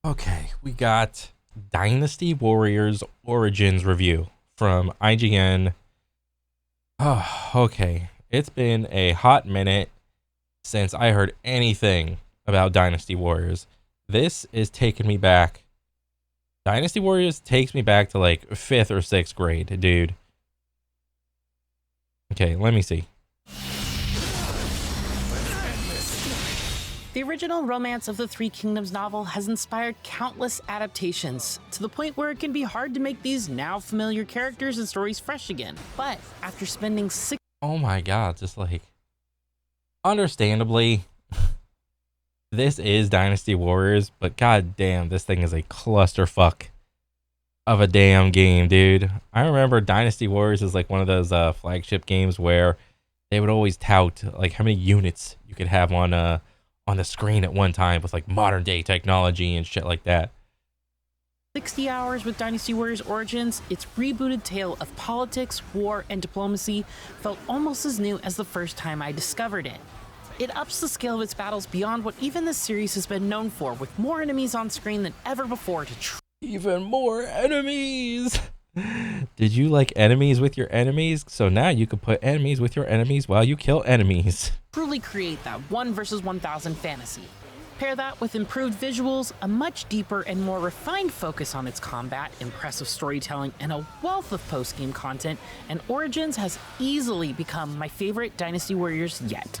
Okay, we got Dynasty Warriors Origins review from IGN. Oh, okay. It's been a hot minute since I heard anything about Dynasty Warriors. This is taking me back. Dynasty Warriors takes me back to like 5th or 6th grade, dude. Okay, let me see. The original Romance of the Three Kingdoms novel has inspired countless adaptations, to the point where it can be hard to make these now familiar characters and stories fresh again. But after spending Oh my god, just like understandably, this is Dynasty Warriors, but god damn, this thing is a clusterfuck of a damn game, dude. I remember Dynasty Warriors is like one of those flagship games where they would always tout like how many units you could have on the screen at one time with like modern day technology and shit like that. 60 hours with Dynasty Warriors Origins, its rebooted tale of politics, war, and diplomacy felt almost as new as the first time I discovered it. It ups the scale of its battles beyond what even the series has been known for, with more enemies on screen than ever before to Even more enemies! Did you like enemies with your enemies? So now you can put enemies with your enemies while you kill enemies. truly create that 1 versus 1,000 fantasy. Pair that with improved visuals, a much deeper and more refined focus on its combat, impressive storytelling, and a wealth of post-game content, and Origins has easily become my favorite Dynasty Warriors yet.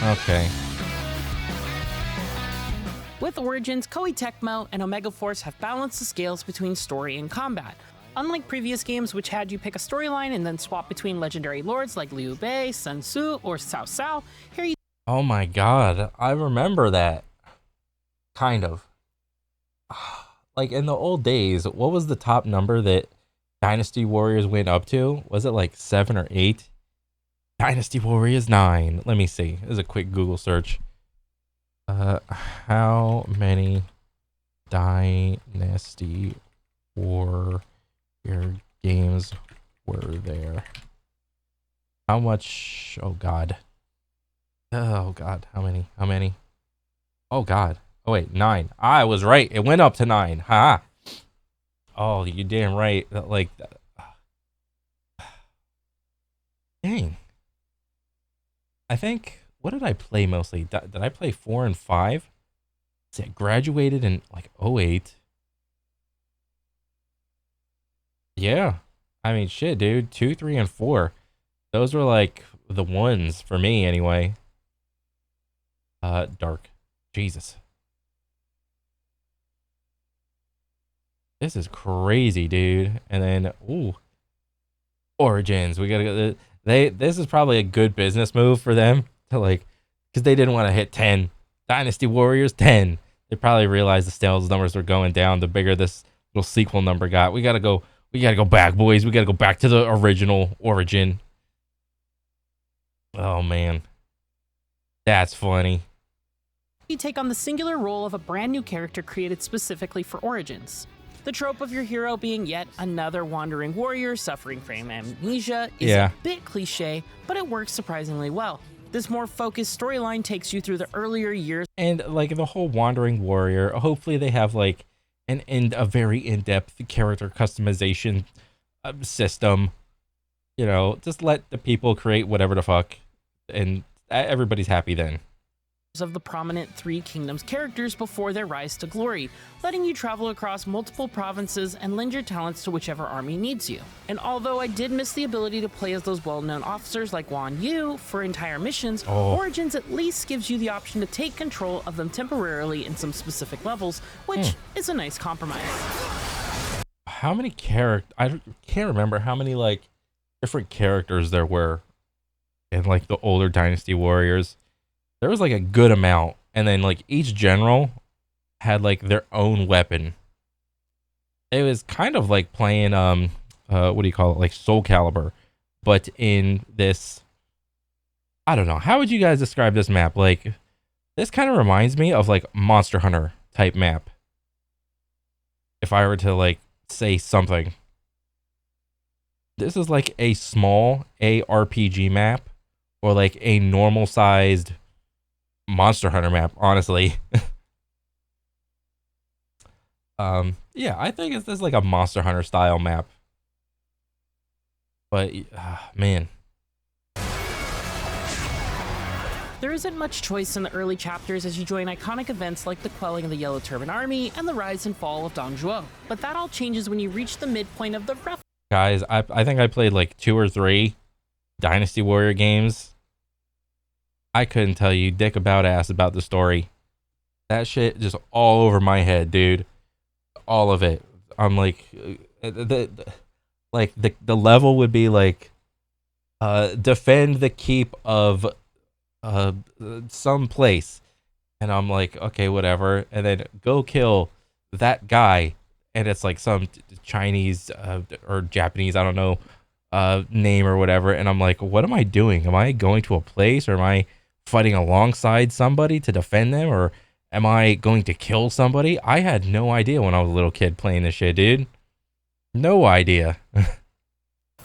Okay. With Origins, Koei Tecmo and Omega Force have balanced the scales between story and combat. Unlike previous games which had you pick a storyline and then swap between legendary lords like Liu Bei, Sun Tzu, or Cao Cao, here you Oh my god, I remember that. Kind of. Like in the old days, what was the top number that Dynasty Warriors went up to? Was it like 7 or 8? Dynasty Warriors 9. Let me see. This is a quick Google search. How many Dynasty Warrior games were there? How much? Oh god. Oh god. How many? How many? Oh god. Oh wait, 9. I was right. It went up to 9. Ha. Oh, you damn right. Like, dang. I think. What did I play mostly? Did I play 4 and 5? See, I graduated in like '08. Yeah. I mean, shit, dude. 2, 3, and 4. Those were like the ones for me anyway. Dark. Jesus. This is crazy, dude. And then, ooh, Origins. We gotta go. This is probably a good business move for them to like, because they didn't want to hit 10. Dynasty Warriors 10. They probably realized the sales numbers were going down the bigger this little sequel number got. We gotta go. We gotta go back, boys. We gotta go back to the original Origin. Oh man, that's funny. You take on the singular role of a brand new character created specifically for Origins. The trope of your hero being yet another wandering warrior suffering from amnesia is a bit cliche, but it works surprisingly well. This more focused storyline takes you through the earlier years. And like the whole wandering warrior, hopefully they have like a very in-depth character customization system. You know, just let the people create whatever the fuck, and everybody's happy then. Of the prominent Three Kingdoms characters before their rise to glory, letting you travel across multiple provinces and lend your talents to whichever army needs you. And although I did miss the ability to play as those well-known officers like Guan Yu for entire missions, Origins at least gives you the option to take control of them temporarily in some specific levels, which is a nice compromise. How many I can't remember how many like different characters there were in like the older Dynasty Warriors. There was like a good amount, and then like each general had like their own weapon. It was kind of like playing what do you call it, like Soul Calibur, but in this, I don't know, how would you guys describe this map? Like, this kind of reminds me of like Monster Hunter type map, if I were to like say something. This is like a small ARPG map, or like a normal sized Monster Hunter map, honestly. Yeah, I think it's this like a Monster Hunter style map. But man, There isn't much choice in the early chapters as you join iconic events like the quelling of the Yellow Turban Army and the rise and fall of Dong Zhuo. But that all changes when you reach the midpoint of the rough. guys, I think I played like 2 or 3 Dynasty Warrior games. I couldn't tell you dick about ass about the story. That shit just all over my head, dude. All of it. I'm like, the level would be like, defend the keep of some place, and I'm like, okay, whatever, and then go kill that guy, and it's like some Chinese or Japanese, I don't know, name or whatever, and I'm like, what am I doing? Am I going to a place, or am I fighting alongside somebody to defend them, or am I going to kill somebody? I had no idea when I was a little kid playing this shit, dude. No idea.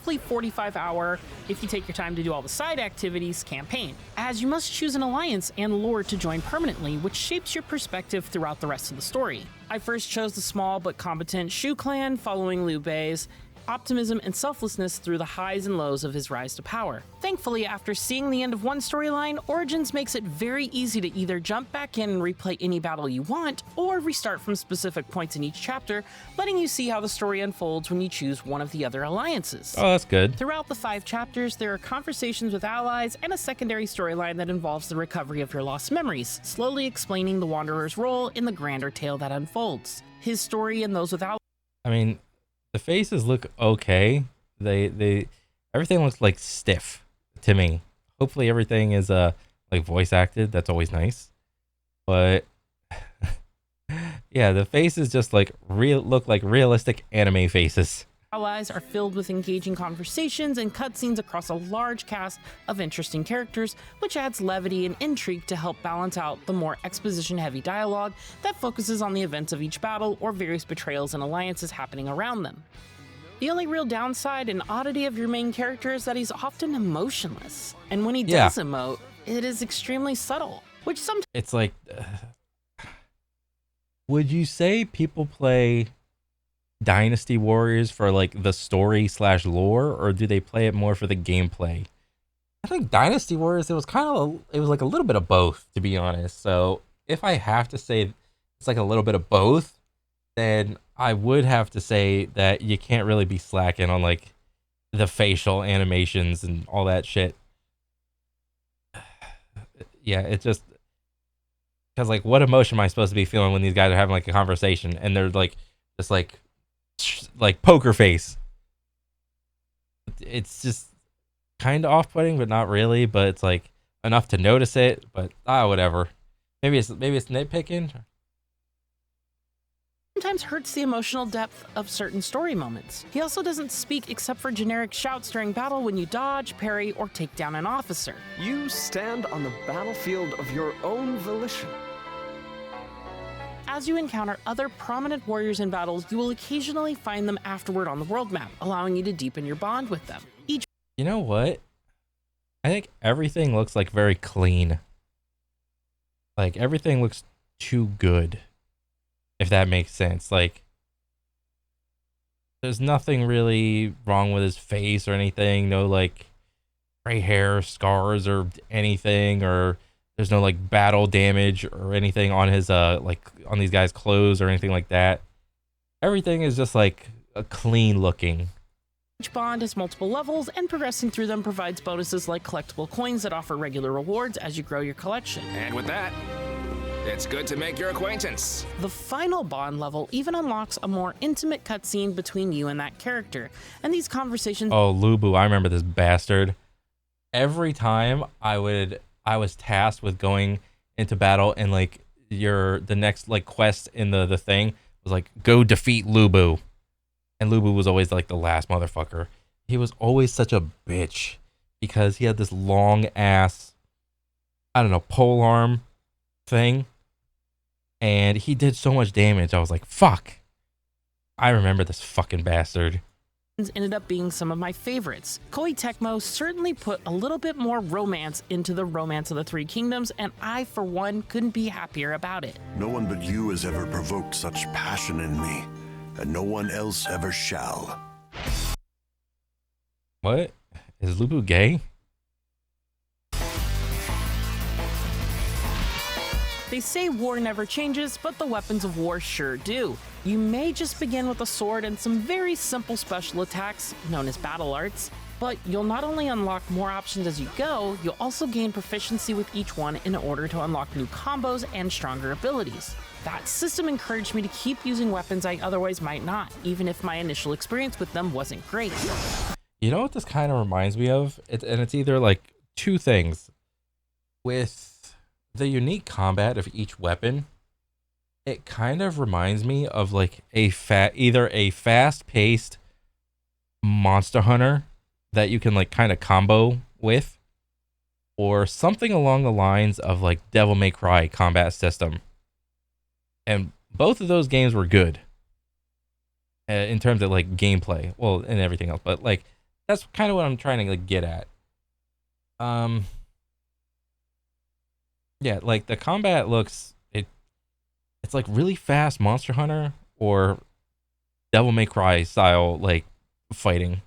45-hour, if you take your time to do all the side activities, campaign, as you must choose an alliance and lore to join permanently, which shapes your perspective throughout the rest of the story. I first chose the small but competent Shu clan, following Liu Bei's optimism and selflessness through the highs and lows of his rise to power. Thankfully, after seeing the end of one storyline, Origins makes it very easy to either jump back in and replay any battle you want, or restart from specific points in each chapter, letting you see how the story unfolds when you choose one of the other alliances. Oh, that's good. Throughout the 5 chapters, there are conversations with allies and a secondary storyline that involves the recovery of your lost memories, slowly explaining the Wanderer's role in the grander tale that unfolds. His story and those without. I mean, the faces look okay. They everything looks like stiff to me. Hopefully everything is like voice acted. That's always nice. But yeah, the faces just like look like realistic anime faces. Allies are filled with engaging conversations and cutscenes across a large cast of interesting characters, which adds levity and intrigue to help balance out the more exposition-heavy dialogue that focuses on the events of each battle or various betrayals and alliances happening around them. The only real downside and oddity of your main character is that he's often emotionless, and when he does emote, it is extremely subtle, which sometimes... It's like... would you say people play Dynasty Warriors for like the story / lore, or do they play it more for the gameplay? I think Dynasty Warriors, it was like a little bit of both, to be honest. So if I have to say it's like a little bit of both, then I would have to say that you can't really be slacking on like the facial animations and all that shit. Yeah, it's just because like what emotion am I supposed to be feeling when these guys are having like a conversation and they're like just like poker face? It's just kind of off-putting, but not really. But it's like enough to notice it. But whatever. Maybe it's nitpicking. Sometimes hurts the emotional depth of certain story moments. He also doesn't speak except for generic shouts during battle when you dodge, parry, or take down an officer. You stand on the battlefield of your own volition. As you encounter other prominent warriors in battles, you will occasionally find them afterward on the world map, allowing you to deepen your bond with them. You know what? I think everything looks like very clean. Like everything looks too good, if that makes sense. Like there's nothing really wrong with his face or anything. No like gray hair, scars, or anything, or there's no like battle damage or anything on his like on these guys' clothes or anything like that. Everything is just like a clean looking. Each bond has multiple levels, and progressing through them provides bonuses like collectible coins that offer regular rewards as you grow your collection. And with that, it's good to make your acquaintance. The final bond level even unlocks a more intimate cutscene between you and that character, and these conversations... Oh, Lubu, I remember this bastard. Every time I was tasked with going into battle, and like the next like quest in the thing was like, go defeat Lubu. And Lubu was always like the last motherfucker. He was always such a bitch because he had this long ass, I don't know, pole arm thing. And he did so much damage. I was like, fuck. I remember this fucking bastard. ended up being some of my favorites. Koei Tecmo certainly put a little bit more romance into the Romance of the Three Kingdoms, and I, for one, couldn't be happier about it. No one but you has ever provoked such passion in me, and no one else ever shall. What? Is Lubu gay? They say war never changes, but the weapons of war sure do. You may just begin with a sword and some very simple special attacks, known as battle arts, but you'll not only unlock more options as you go, you'll also gain proficiency with each one in order to unlock new combos and stronger abilities. That system encouraged me to keep using weapons I otherwise might not, even if my initial experience with them wasn't great. You know what this kind of reminds me of? It's either like two things. With the unique combat of each weapon, it kind of reminds me of like either a fast-paced Monster Hunter that you can like kind of combo with, or something along the lines of like Devil May Cry combat system. And both of those games were good in terms of like gameplay, well, and everything else. But like that's kind of what I'm trying to like get at. Yeah, like the combat it's like really fast Monster Hunter or Devil May Cry style like fighting.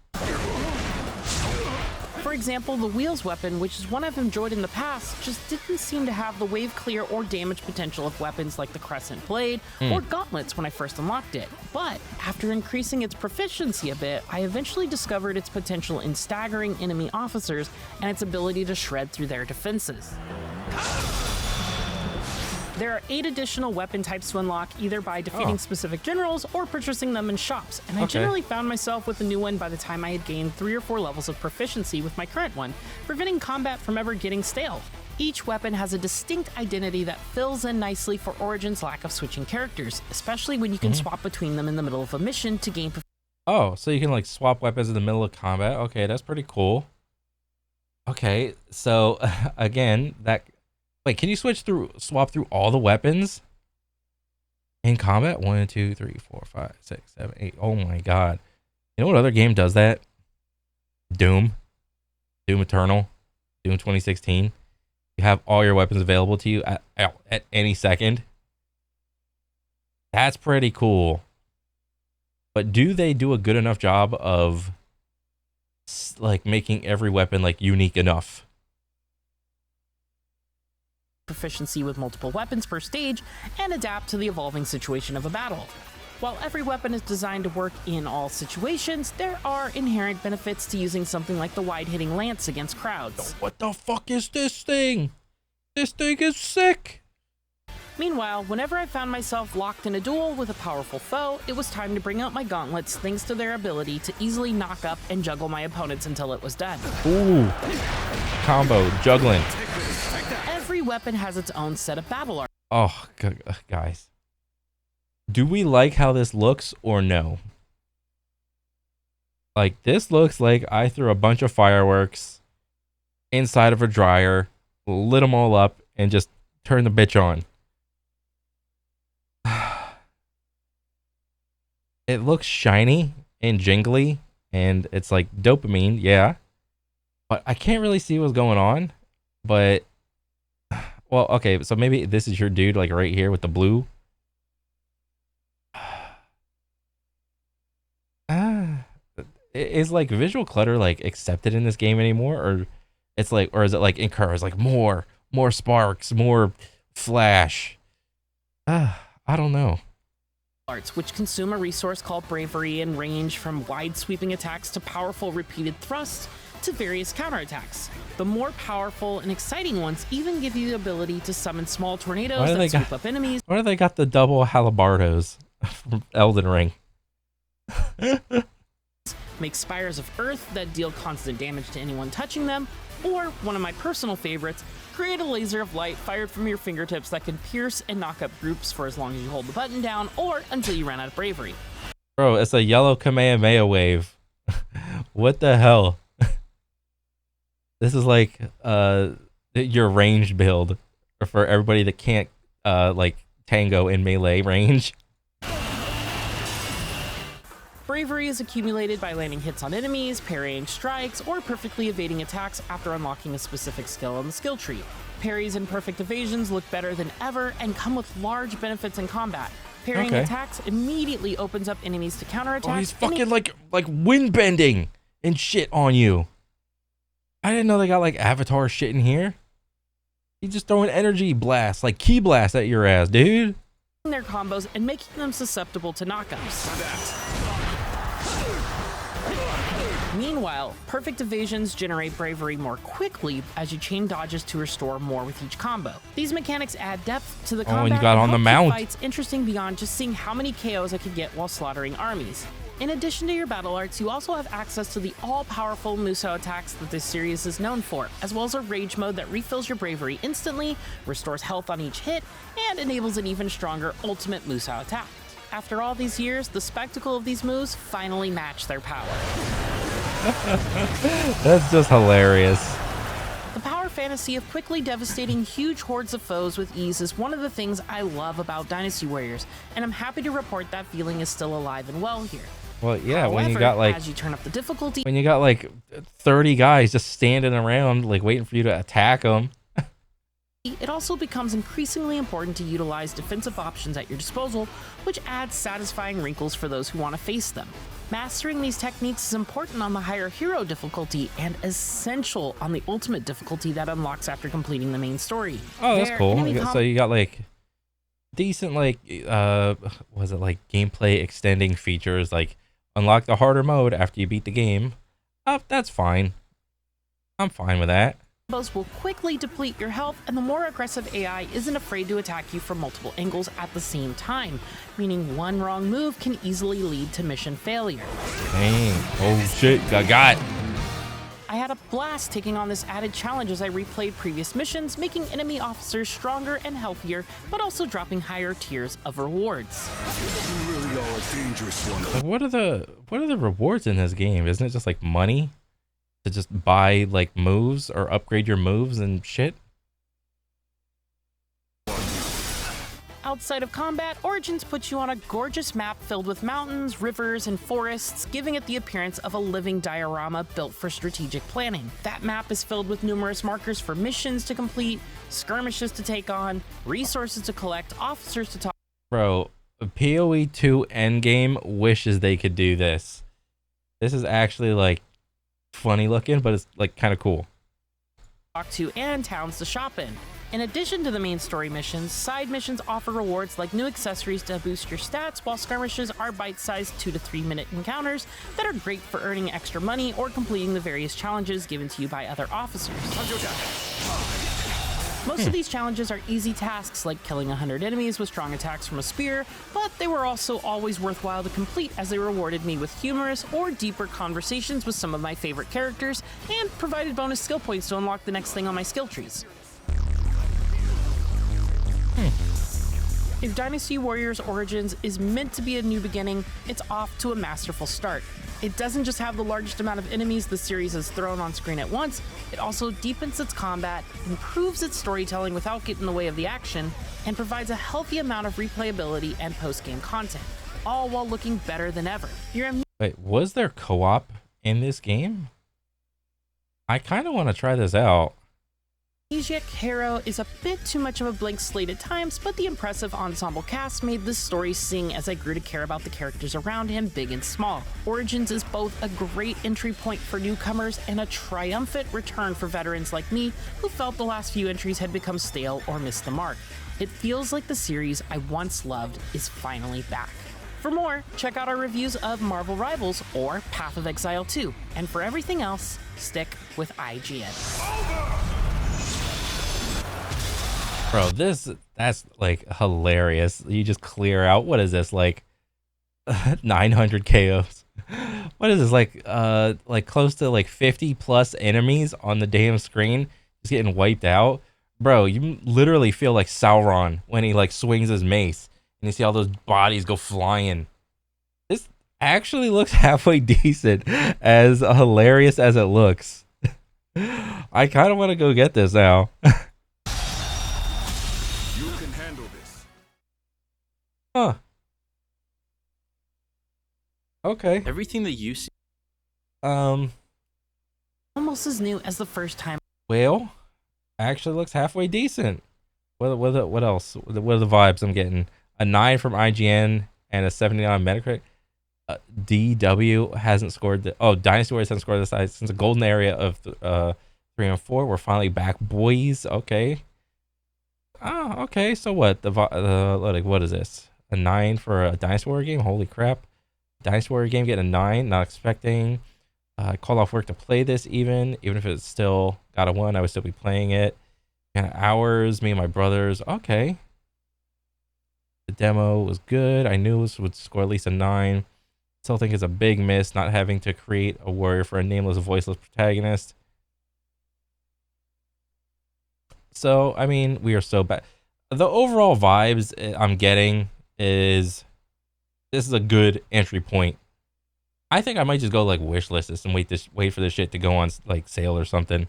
For example, the Wheels weapon, which is one I've enjoyed in the past, just didn't seem to have the wave clear or damage potential of weapons like the Crescent Blade or Gauntlets when I first unlocked it. But after increasing its proficiency a bit, I eventually discovered its potential in staggering enemy officers and its ability to shred through their defenses. There are 8 additional weapon types to unlock, either by defeating specific generals or purchasing them in shops, and I generally found myself with a new one by the time I had gained 3 or 4 levels of proficiency with my current one, preventing combat from ever getting stale. Each weapon has a distinct identity that fills in nicely for Origin's lack of switching characters, especially when you can swap between them in the middle of a mission to gain Oh, so you can like swap weapons in the middle of combat. Okay, that's pretty cool. Okay, so again, wait, can you swap through all the weapons in combat? 1, 2, 3, 4, 5, 6, 7, 8. Oh my god. You know what other game does that? Doom Eternal, Doom 2016. You have all your weapons available to you at any second. That's pretty cool. But do they do a good enough job of like making every weapon like unique enough? proficiency with multiple weapons per stage and adapt to the evolving situation of a battle. While every weapon is designed to work in all situations, there are inherent benefits to using something like the wide-hitting lance against crowds. What the fuck is this thing? This thing is sick! Meanwhile, whenever I found myself locked in a duel with a powerful foe, it was time to bring out my gauntlets thanks to their ability to easily knock up and juggle my opponents until it was done. Ooh. Combo, juggling. Every weapon has its own set of battle arts. Oh, guys. Do we like how this looks or no? Like, this looks like I threw a bunch of fireworks inside of a dryer, lit them all up, and just turned the bitch on. It looks shiny and jingly, and it's like dopamine, yeah. But I can't really see what's going on. But, well, okay, so maybe this is your dude, like right here with the blue. Is like visual clutter like accepted in this game anymore, or it's like, or is it like encouraged, like more sparks, more flash? I don't know. Arts, which consume a resource called bravery and range from wide sweeping attacks to powerful repeated thrusts to various counterattacks. The more powerful and exciting ones even give you the ability to summon small tornadoes that sweep up enemies. Why do they got the double halabardos from Elden Ring? Make spires of earth that deal constant damage to anyone touching them, or one of my personal favorites, create a laser of light fired from your fingertips that can pierce and knock up groups for as long as you hold the button down or until you run out of bravery. Bro, it's a yellow Kamehameha wave. What the hell? This is like your ranged build for everybody that can't like tango in melee range. Bravery is accumulated by landing hits on enemies, parrying strikes, or perfectly evading attacks after unlocking a specific skill in the skill tree. Parries and perfect evasions look better than ever and come with large benefits in combat. Parrying attacks immediately opens up enemies to counterattack. Oh, he's fucking like wind bending and shit on you. I didn't know they got like Avatar shit in here. He's just throwing energy blasts, like key blasts at your ass, dude. Their combos and making them susceptible to knockouts. Meanwhile, perfect evasions generate bravery more quickly as you chain dodges to restore more with each combo. These mechanics add depth to the combat and you got on the mount. Fights interesting beyond just seeing how many KOs I could get while slaughtering armies. In addition to your battle arts, you also have access to the all-powerful Musou attacks that this series is known for, as well as a rage mode that refills your bravery instantly, restores health on each hit, and enables an even stronger ultimate Musou attack. After all these years, the spectacle of these moves finally match their power. That's just hilarious. The power fantasy of quickly devastating huge hordes of foes with ease is one of the things I love about Dynasty Warriors, and I'm happy to report that feeling is still alive and well here. Well, yeah, However, when you got like as you turn up the difficulty, when you got like 30 guys just standing around like waiting for you to attack them. it also becomes increasingly important to utilize defensive options at your disposal, which adds satisfying wrinkles for those who want to face them. Mastering these techniques is important on the higher hero difficulty and essential on the ultimate difficulty that unlocks after completing the main story. Oh, that's cool. So you got like decent like was it like gameplay extending features, like unlock the harder mode after you beat the game. Oh, that's fine. I'm fine with that. Combos will quickly deplete your health, and the more aggressive AI isn't afraid to attack you from multiple angles at the same time, meaning one wrong move can easily lead to mission failure. Dang. Oh shit, got. I had a blast taking on this added challenge as I replayed previous missions, making enemy officers stronger and healthier, but also dropping higher tiers of rewards. You really are a dangerous one. Like, what are the rewards in this game? Isn't it just like money to just buy like moves or upgrade your moves and shit? Outside of combat, Origins puts you on a gorgeous map filled with mountains, rivers, and forests, giving it the appearance of a living diorama built for strategic planning. That map is filled with numerous markers for missions to complete, skirmishes to take on, resources to collect, officers to talk. Bro, PoE 2 Endgame wishes they could do this. This is actually like funny looking, but it's like kind of cool. Talk to and towns to shop in. In addition to the main story missions, side missions offer rewards like new accessories to boost your stats, while skirmishes are bite-sized 2 to 3 minute encounters that are great for earning extra money or completing the various challenges given to you by other officers. Most of these challenges are easy tasks like killing 100 enemies with strong attacks from a spear, but they were also always worthwhile to complete as they rewarded me with humorous or deeper conversations with some of my favorite characters and provided bonus skill points to unlock the next thing on my skill trees. If Dynasty Warriors Origins is meant to be a new beginning, it's off to a masterful start. It doesn't just have the largest amount of enemies the series has thrown on screen at once, it also deepens its combat, improves its storytelling without getting in the way of the action, and provides a healthy amount of replayability and post-game content, all while looking better than ever. Wait, was there co-op in this game? I kind of want to try this out. Amnesiac hero is a bit too much of a blank slate at times, but the impressive ensemble cast made this story sing as I grew to care about the characters around him, big and small. Origins is both a great entry point for newcomers and a triumphant return for veterans like me who felt the last few entries had become stale or missed the mark. It feels like the series I once loved is finally back. For more, check out our reviews of Marvel Rivals or Path of Exile 2, and for everything else, stick with IGN. Bro, that's like hilarious. You just clear out, what is this, like 900 KOs? What is this, like close to like 50 plus enemies on the damn screen just getting wiped out? Bro, you literally feel like Sauron when he like swings his mace and you see all those bodies go flying. This actually looks halfway decent, as hilarious as it looks. I kind of want to go get this now. Huh. Okay. Everything that you see. Um. Almost as new as the first time. Well, actually looks halfway decent. What else? What are the vibes I'm getting? A 9 from IGN and a 79 on Metacritic. DW hasn't scored Dynasty Warriors hasn't scored this side since the golden area of 3 and 4. We're finally back, boys. Okay. Oh, okay. So what? Like, what is this? A 9 for a Dynasty Warrior game? Holy crap! Dynasty Warrior game getting a 9. Not expecting. I called off work to play this. Even if it's still got a 1, I would still be playing it. And hours, me and my brothers. Okay. The demo was good. I knew this would score at least a 9. Still think it's a big miss not having to create a warrior for a nameless, voiceless protagonist. So, I mean, we are so bad. The overall vibes I'm getting is this is a good entry point. I think I might just go like wish list this and wait for this shit to go on like sale or something.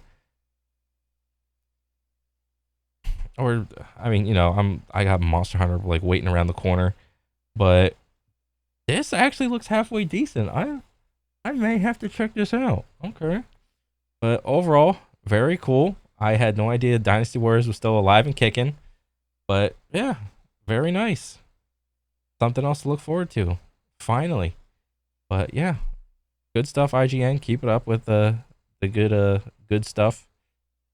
Or I mean, I got Monster Hunter like waiting around the corner, but this actually looks halfway decent. I may have to check this out. Okay. But overall, very cool. I had no idea Dynasty Warriors was still alive and kicking. But yeah, very nice. Something else to look forward to. Finally. But yeah, good stuff, IGN. Keep it up with the good stuff.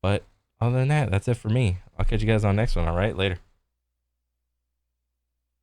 But other than that, that's it for me. I'll catch you guys on the next one. All right, later.